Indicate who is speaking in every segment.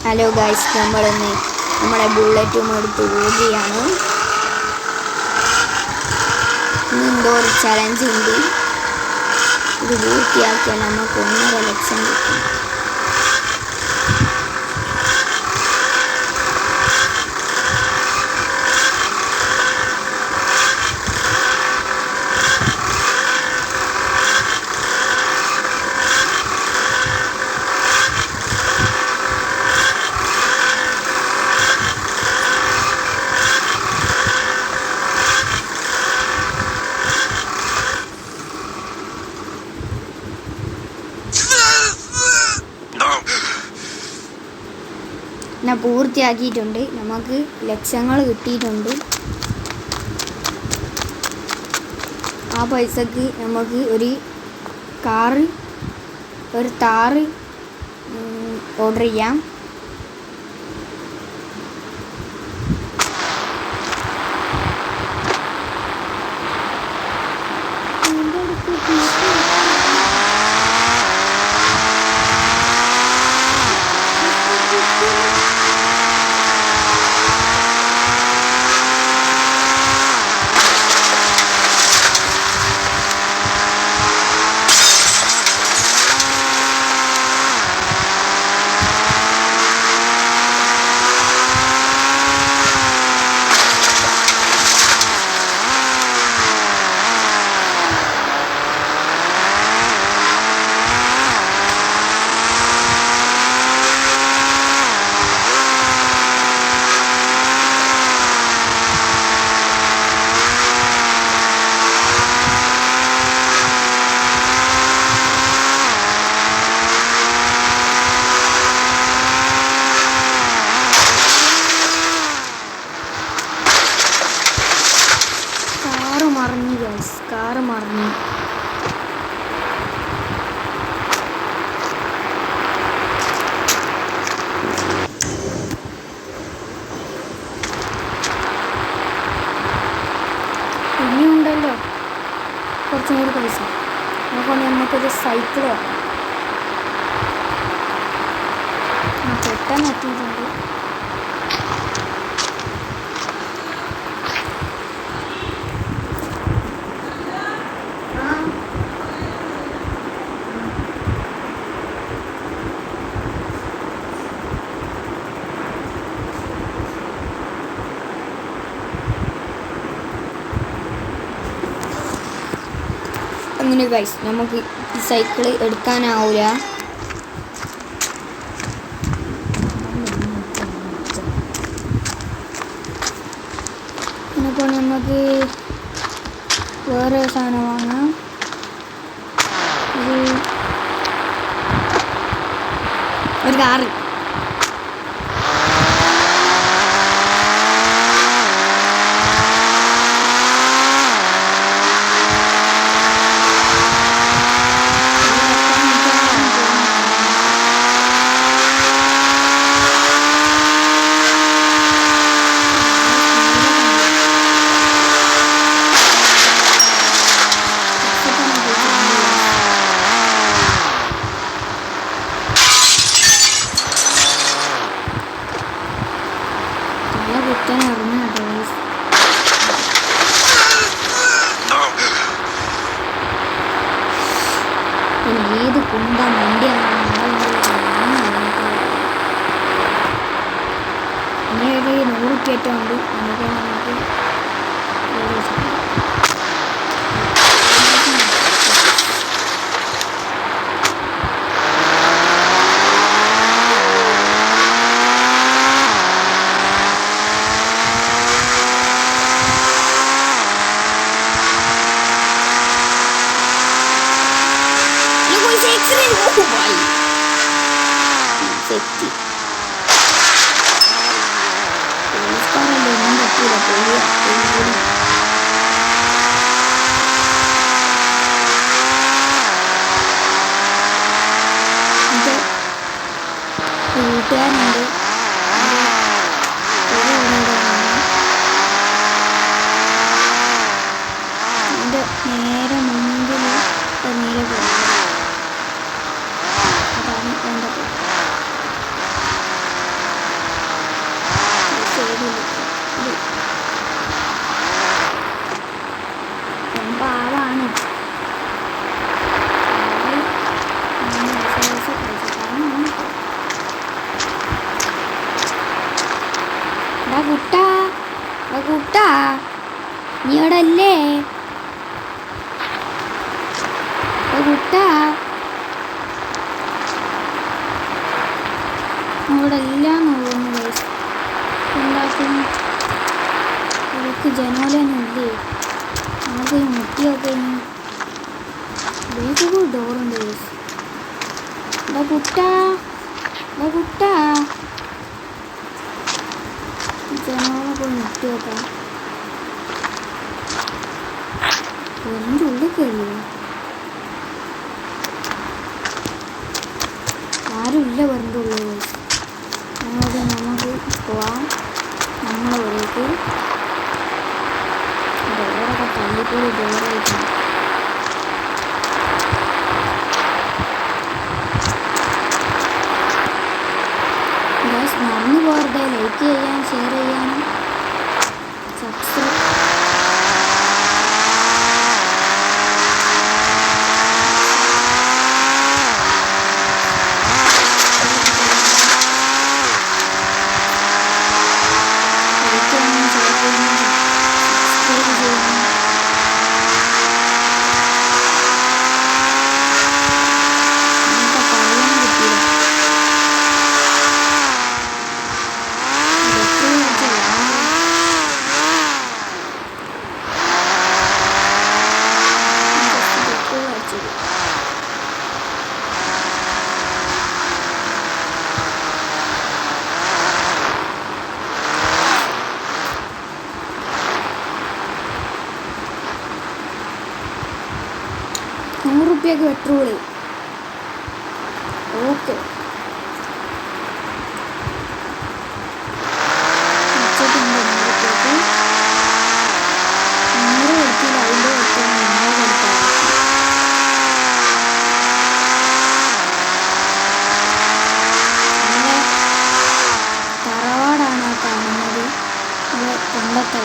Speaker 1: Hello guys, നമ്മളിന്ന് നമ്മുടെ ബുള്ളറ്റും എടുത്ത് പോവുകയാണ്. ഇന്ന് എന്തോ ഒരു ചലഞ്ച് ഉണ്ട്. ഇത് പൂർത്തിയാക്കിയാൽ നമുക്ക് 1.5 ലക്ഷം കിട്ടും. ഞാൻ പൂർത്തിയാക്കിയിട്ടുണ്ട്. നമുക്ക് ലക്ഷങ്ങൾ കിട്ടിയിട്ടുണ്ട്. ആ പൈസക്ക് നമുക്ക് ഒരു താറ് ഓർഡർ ചെയ്യാം. കാറ് മറിഞ്ഞു. ഇനിയുണ്ടല്ലോ കുറച്ചും കൂടി പൈസ. അതുകൊണ്ട് നമുക്കൊരു സൈക്കിൾ വേണം. പെട്ടെന്ന് എത്തിയിട്ടുണ്ട്. അങ്ങനെ ഗൈസ്, നമുക്ക് ഈ സൈക്കിള് എടുക്കാനാവില്ല. അപ്പോൾ നമുക്ക് വേറെ സാധനം വാങ്ങാം. ഒരു കാറ്. ഏത് കുണ്ട വണ്ടിയാണ് ഇനി 100 കയറ്റമുണ്ട്. നമുക്ക് സെറ്റ് പോലീസുകാരല്ലേ, ഒന്നും പറ്റൂല. കൂട്ടുകാരുണ്ട്. എൻ്റെ നേരെ മുമ്പിൽ നീല പോകും. അതാണ് എൻ്റെ കുട്ടാ കുട്ടാ നീ ഇവിടെ അല്ലേ കുട്ടാ ഇവിടെ എല്ലാം നോക്കുന്നു ഉണ്ടാക്കും അവർക്ക് ജനോലൊന്നുമില്ലേ നമുക്ക് മുട്ടിയൊക്കെ വേഗം ഡോറുണ്ട് കുട്ടാ കുട്ടാ ജനോളൊക്കെ മുട്ടിയൊക്കെ എൻ്റെ ഉള്ളിൽ കയറിയോ ആരുമില്ല വെറുതെ ഉള്ളത് നമുക്ക് പോവാം നമ്മളവിടേക്ക് ഡോറൊക്കെ തള്ളിക്കൂടി ഡോറായിരിക്കും മറന്നു പോകരുത് ലൈക്ക് ചെയ്യാൻ ഷെയർ ചെയ്യാനും സബ്സ്ക്രൈബ് ₹100 പെട്രോള് ഓക്കെ തറവാടാണ് കാണുന്നത് പണ്ടത്തെ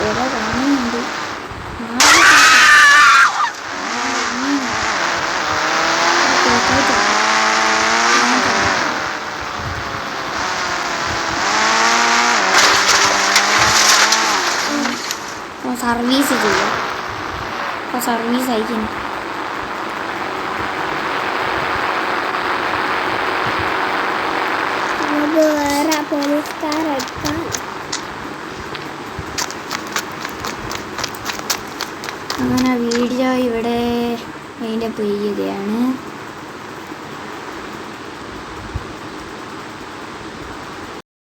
Speaker 1: ഏതാ കാണുന്നുണ്ട്. സർവീസ് ചെയ്യാം. അപ്പോൾ സർവീസ് അയക്കുന്നു. വേറെ പോലീസുകാരെടുക്കാം. അങ്ങനെ വീഡിയോ ഇവിടെ അതിൻ്റെ ചെയ്യുകയാണ്.